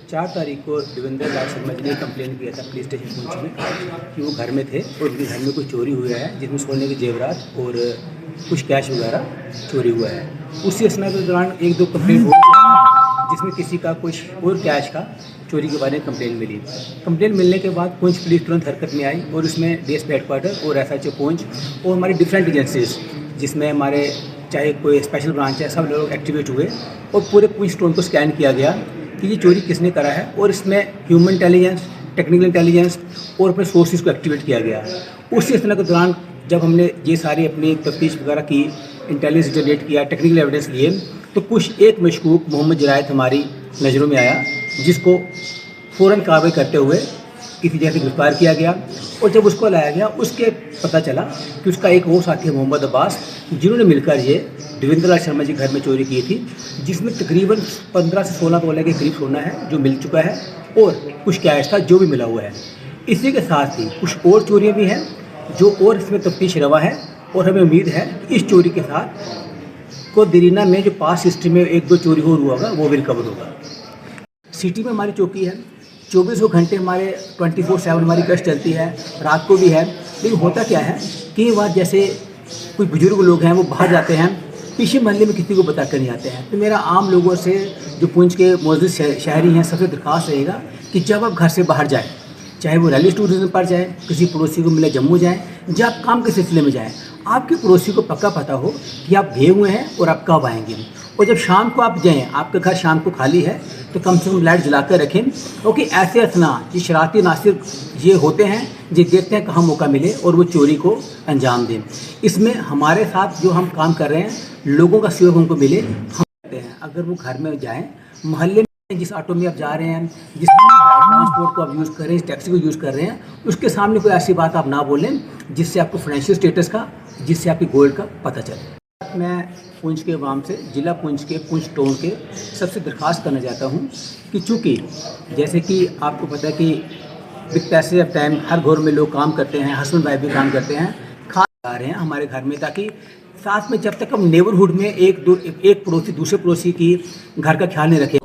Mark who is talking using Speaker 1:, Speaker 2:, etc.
Speaker 1: 4 तारीख को देवेंद्र लाल शर्मा जी ने कंप्लेन किया था पुलिस स्टेशन पुंछ में कि वो घर में थे और उनके घर में कुछ चोरी हुआ है, जिसमें सोने के जेवरात और कुछ कैश वगैरह चोरी हुआ है। उसी समय के दौरान 1-2 कंप्लेन हो गया, जिसमें किसी का कुछ और कैश का चोरी के बारे में कंप्लेन मिली। कंप्लेन मिलने के बाद पुंछ पुलिस तुरंत हरकत में आई और उसमें डीएसपी हेडक्वार्टर और SHO पुंछ और हमारी डिफरेंट एजेंसीज, जिसमें हमारे चाहे कोई स्पेशल ब्रांच है, सब लोग एक्टिवेट हुए और पूरे पुंछ टाउन को स्कैन किया गया कि ये चोरी किसने करा है, और इसमें ह्यूमन इंटेलिजेंस, टेक्निकल इंटेलिजेंस और अपने सोर्सेज को एक्टिवेट किया गया। उसी समय के दौरान जब हमने ये सारी अपनी तफ्तीश वगैरह की, इंटेलिजेंस जनरेट किया, टेक्निकल एविडेंस लिए, तो कुछ एक मशकूक मोहम्मद जरायत हमारी नज़रों में आया, जिसको फ़ौरन कार्रवाई करते हुए किसी जगह से गिरफ्तार किया गया। और जब उसको लाया गया, उसके पता चला कि उसका एक और साथी है मोहम्मद अब्बास, जिन्होंने मिलकर ये देवेंद्र लाल शर्मा जी घर में चोरी की थी, जिसमें तकरीबन 15 से 16 तोले के करीब सोना है जो मिल चुका है और कुछ कैश था जो भी मिला हुआ है। इसी के साथ ही कुछ और चोरियाँ भी हैं जो और इसमें तफ्तीश रवा है, और हमें उम्मीद है कि इस चोरी के साथ को दरीना में जो पास हिस्ट्री में 1-2 चोरी और हुआ होगा वो भी रिकवर होगा। सिटी में हमारी चौकी है, 24 घंटे हमारे 24/7 हमारी गश्त चलती है, रात को भी है। लेकिन होता क्या है, कई बार जैसे कुछ बुजुर्ग लोग हैं वो बाहर जाते हैं, पीछे मोहल्ले में किसी को बता कर नहीं आते हैं। तो मेरा आम लोगों से, जो पुंछ के मौजूद शहरी हैं, सबसे दरख्वास्त रहेगा कि जब आप घर से बाहर जाएँ, चाहे वो रैली टूरिज्म पर जाए, किसी पड़ोसी को मिले जम्मू जाएँ, या आप काम के सिलसिले में जाएँ, आपके पड़ोसी को पक्का पता हो कि आप गए हुए हैं और आप कब आएंगे। और जब शाम को आप जाएँ, आपका घर शाम को खाली है, तो कम से कम लाइट जला कर रखें, क्योंकि ऐसे असना ये शरारती नासिर ये होते हैं जो देखते हैं कहाँ मौका मिले और वो चोरी को अंजाम दें। इसमें हमारे साथ जो हम काम कर रहे हैं, लोगों का सहयोग हमको मिले, हम करते हैं। अगर वो घर में जाएँ, मोहल्ले में जिस ऑटो में आप जा रहे हैं, जिस ट्रांसपोर्ट को आप यूज़ कर रहे हैं, टैक्सी को यूज़ कर रहे हैं, उसके सामने कोई ऐसी बात आप ना बोलें जिससे आपको फाइनेंशियल स्टेटस का, जिससे आपकी गोल्ड का पता चले। मैं पुंछ के अवाम से, जिला पुंछ के पुंछ टाउन के सबसे दरख्वास्त करना चाहता हूँ कि चूँकि जैसे कि आपको पता है कि विद पैसेज ऑफ टाइम हर घर में लोग काम करते हैं, हस्बैंड वाइफ भी काम करते हैं, खास आ रहे हैं हमारे घर में, ताकि साथ में जब तक हम नेबरहुड में एक पड़ोसी दूसरे पड़ोसी की घर का ख्याल नहीं रखें,